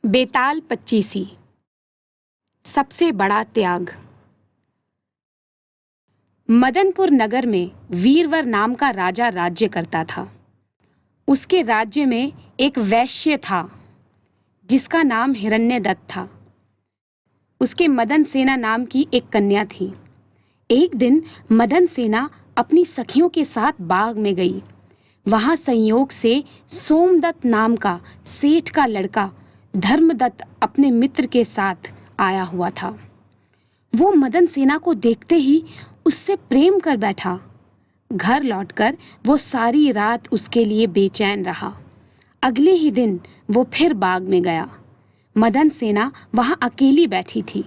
बेताल पच्चीसी। सबसे बड़ा त्याग। मदनपुर नगर में वीरवर नाम का राजा राज्य करता था। उसके राज्य में एक वैश्य था जिसका नाम हिरण्यदत्त था। उसके मदन सेना नाम की एक कन्या थी। एक दिन मदन सेना अपनी सखियों के साथ बाग में गई। वहां संयोग से सोमदत्त नाम का सेठ का लड़का धर्मदत्त अपने मित्र के साथ आया हुआ था। वो मदन सेना को देखते ही उससे प्रेम कर बैठा। घर लौटकर वो सारी रात उसके लिए बेचैन रहा। अगले ही दिन वो फिर बाग में गया। मदन सेना वहां अकेली बैठी थी।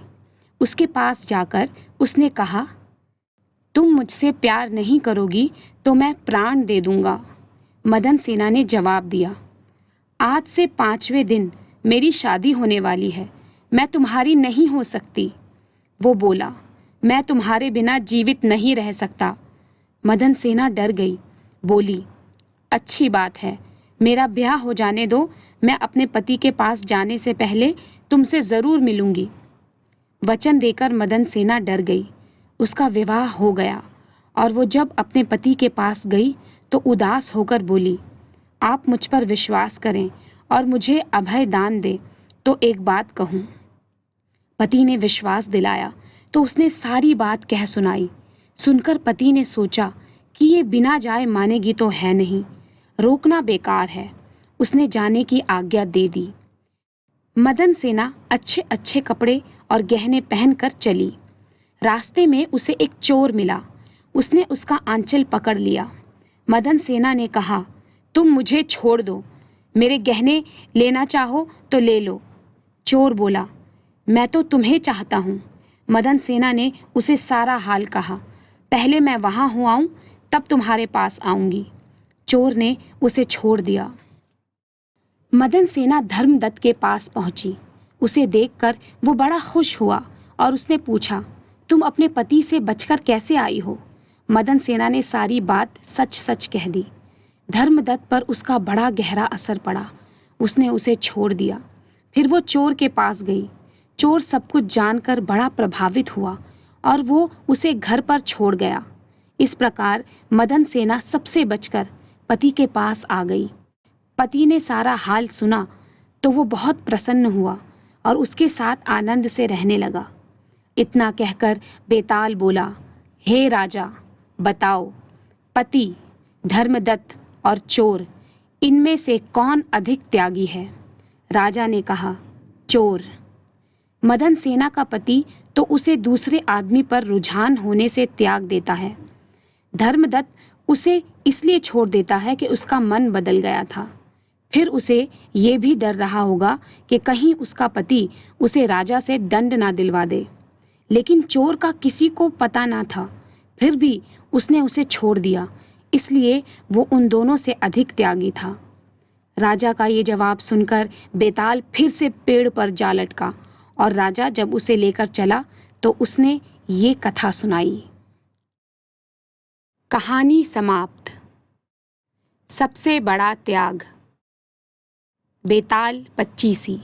उसके पास जाकर उसने कहा, तुम मुझसे प्यार नहीं करोगी तो मैं प्राण दे दूंगा। मदन सेना ने जवाब दिया, आज से 5वें दिन मेरी शादी होने वाली है, मैं तुम्हारी नहीं हो सकती। वो बोला, मैं तुम्हारे बिना जीवित नहीं रह सकता। मदन सेना डर गई, बोली, अच्छी बात है, मेरा ब्याह हो जाने दो, मैं अपने पति के पास जाने से पहले तुमसे ज़रूर मिलूंगी। वचन देकर मदन सेना डर गई। उसका विवाह हो गया और वो जब अपने पति के पास गई तो उदास होकर बोली, आप मुझ पर विश्वास करें और मुझे अभय दान दे तो एक बात कहूँ। पति ने विश्वास दिलाया तो उसने सारी बात कह सुनाई। सुनकर पति ने सोचा कि ये बिना जाए मानेगी तो है नहीं, रोकना बेकार है। उसने जाने की आज्ञा दे दी। मदन सेना अच्छे अच्छे कपड़े और गहने पहनकर चली। रास्ते में उसे एक चोर मिला। उसने उसका आंचल पकड़ लिया। मदन सेना ने कहा, तुम मुझे छोड़ दो, मेरे गहने लेना चाहो तो ले लो। चोर बोला, मैं तो तुम्हें चाहता हूँ। मदन सेना ने उसे सारा हाल कहा। पहले मैं वहाँ हो आऊँ तब तुम्हारे पास आऊँगी। चोर ने उसे छोड़ दिया। मदन सेना धर्मदत्त के पास पहुंची। उसे देखकर वो बड़ा खुश हुआ और उसने पूछा, तुम अपने पति से बचकर कैसे आई हो? मदन सेना ने सारी बात सच सच कह दी। धर्मदत्त पर उसका बड़ा गहरा असर पड़ा। उसने उसे छोड़ दिया। फिर वो चोर के पास गई। चोर सब कुछ जानकर बड़ा प्रभावित हुआ और वो उसे घर पर छोड़ गया। इस प्रकार मदन सेना सबसे बचकर पति के पास आ गई। पति ने सारा हाल सुना तो वो बहुत प्रसन्न हुआ और उसके साथ आनंद से रहने लगा। इतना कहकर बेताल बोला, हे राजा, बताओ, पति, धर्मदत्त और चोर, इनमें से कौन अधिक त्यागी है? राजा ने कहा, चोर। मदन सेना का पति तो उसे दूसरे आदमी पर रुझान होने से त्याग देता है। धर्मदत्त उसे इसलिए छोड़ देता है कि उसका मन बदल गया था। फिर उसे ये भी डर रहा होगा कि कहीं उसका पति उसे राजा से दंड ना दिलवा दे। लेकिन चोर का किसी को पता ना था, फिर भी उसने उसे छोड़ दिया, इसलिए वो उन दोनों से अधिक त्यागी था। राजा का ये जवाब सुनकर बेताल फिर से पेड़ पर जा लटका और राजा जब उसे लेकर चला तो उसने ये कथा सुनाई। कहानी समाप्त। सबसे बड़ा त्याग। बेताल पच्चीसी।